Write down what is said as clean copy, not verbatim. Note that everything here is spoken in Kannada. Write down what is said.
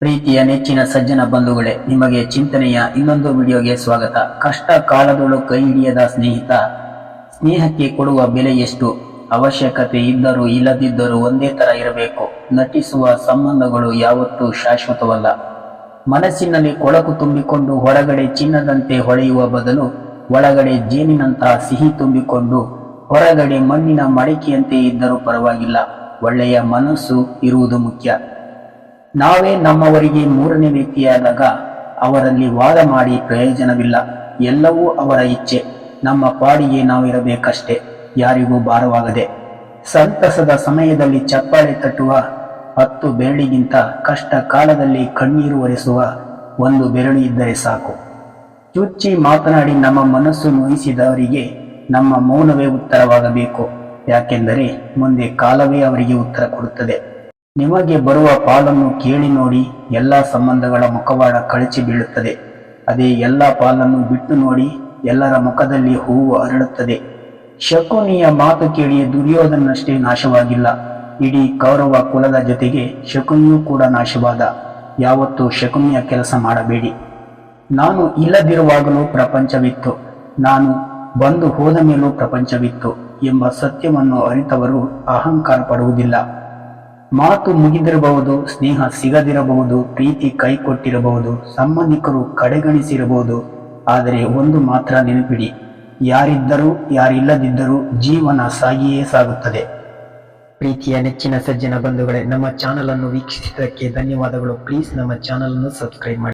ಪ್ರೀತಿಯ ನೆಚ್ಚಿನ ಸಜ್ಜನ ಬಂಧುಗಳೇ, ನಿಮಗೆ ಚಿಂತನೆಯ ಇನ್ನೊಂದು ವಿಡಿಯೋಗೆ ಸ್ವಾಗತ. ಕಷ್ಟ ಕಾಲದೊಳು ಕೈ ಹಿಡಿಯದ ಸ್ನೇಹಿತ, ಸ್ನೇಹಕ್ಕೆ ಕೊಡುವ ಬೆಲೆ ಎಷ್ಟು? ಅವಶ್ಯಕತೆ ಇದ್ದರೂ ಇಲ್ಲದಿದ್ದರೂ ಒಂದೇ ತರ ಇರಬೇಕು. ನಟಿಸುವ ಸಂಬಂಧಗಳು ಯಾವತ್ತೂ ಶಾಶ್ವತವಲ್ಲ. ಮನಸ್ಸಿನಲ್ಲಿ ಕೊಳಕು ತುಂಬಿಕೊಂಡು ಹೊರಗಡೆ ಚಿನ್ನದಂತೆ ಹೊಳೆಯುವ ಬದಲು ಒಳಗಡೆ ಜೇನಿನಂತಹ ಸಿಹಿ ತುಂಬಿಕೊಂಡು ಹೊರಗಡೆ ಮಣ್ಣಿನ ಮಡಿಕೆಯಂತೆ ಇದ್ದರೂ ಪರವಾಗಿಲ್ಲ. ಒಳ್ಳೆಯ ಮನಸ್ಸು ಇರುವುದು ಮುಖ್ಯ. ನಾವೇ ನಮ್ಮವರಿಗೆ ಮೂರನೇ ವ್ಯಕ್ತಿಯಾದಾಗ ಅವರಲ್ಲಿ ವಾದ ಮಾಡಿ ಪ್ರಯೋಜನವಿಲ್ಲ. ಎಲ್ಲವೂ ಅವರ ಇಚ್ಛೆ. ನಮ್ಮ ಪಾಡಿಗೆ ನಾವಿರಬೇಕಷ್ಟೇ, ಯಾರಿಗೂ ಭಾರವಾಗದೆ. ಸಂತಸದ ಸಮಯದಲ್ಲಿ ಚಪ್ಪಾಳೆ ತಟ್ಟುವ 10 ಬೆರಳಿಗಿಂತ ಕಷ್ಟ ಕಾಲದಲ್ಲಿ ಕಣ್ಣೀರು ಒರೆಸುವ 1 ಬೆರಳು ಇದ್ದರೆ ಸಾಕು. ಚುಚ್ಚಿ ಮಾತನಾಡಿ ನಮ್ಮ ಮನಸ್ಸು ನೋಯಿಸಿದವರಿಗೆ ನಮ್ಮ ಮೌನವೇ ಉತ್ತರವಾಗಬೇಕು. ಯಾಕೆಂದರೆ ಮುಂದೆ ಕಾಲವೇ ಅವರಿಗೆ ಉತ್ತರ ಕೊಡುತ್ತದೆ. ನಿಮಗೆ ಬರುವ ಪಾಲನ್ನು ಕೇಳಿ ನೋಡಿ. ಎಲ್ಲ ಸಂಬಂಧಗಳ ಮುಖವಾಡ ಕಳಚಿ ಬೀಳುತ್ತದೆ. ಅದೇ ಎಲ್ಲ ಪಾಲನ್ನು ಬಿಟ್ಟು ನೋಡಿ, ಎಲ್ಲರ ಮುಖದಲ್ಲಿ ಹೂವು ಅರಳುತ್ತದೆ. ಶಕುನಿಯ ಮಾತು ಕೇಳಿ ದುರ್ಯೋಧನಷ್ಟೇ ನಾಶವಾಗಿಲ್ಲ, ಇಡೀ ಕೌರವ ಕುಲದ ಜೊತೆಗೆ ಶಕುನಿಯೂ ಕೂಡ ನಾಶವಾದ. ಯಾವತ್ತೂ ಶಕುನಿಯ ಕೆಲಸ ಮಾಡಬೇಡಿ. ನಾನು ಇಲ್ಲದಿರುವಾಗಲೂ ಪ್ರಪಂಚವಿತ್ತು, ನಾನು ಬಂದು ಹೋದ ಮೇಲೂ ಪ್ರಪಂಚವಿತ್ತು ಎಂಬ ಸತ್ಯವನ್ನು ಅರಿತವರು ಅಹಂಕಾರ ಪಡುವುದಿಲ್ಲ. ಮಾತು ಮುಗಿದಿರಬಹುದು, ಸ್ನೇಹ ಸಿಗದಿರಬಹುದು, ಪ್ರೀತಿ ಕೈ ಕೊಟ್ಟಿರಬಹುದು, ಸಂಬಂಧಿಕರು ಕಡೆಗಣಿಸಿರಬಹುದು. ಆದರೆ ಒಂದು ಮಾತ್ರ ನೆನಪಿಡಿ, ಯಾರಿದ್ದರೂ ಯಾರಿಲ್ಲದಿದ್ದರೂ ಜೀವನ ಸಾಗಿಯೇ ಸಾಗುತ್ತದೆ. ಪ್ರೀತಿಯ ನೆಚ್ಚಿನ ಸಜ್ಜನ ಬಂಧುಗಳೇ, ನಮ್ಮ ಚಾನಲ್ ಅನ್ನು ವೀಕ್ಷಿಸಿದ್ದಕ್ಕೆ ಧನ್ಯವಾದಗಳು. ಪ್ಲೀಸ್ ನಮ್ಮ ಚಾನಲ್ ಅನ್ನು ಸಬ್ಸ್ಕ್ರೈಬ್ ಮಾಡಿ.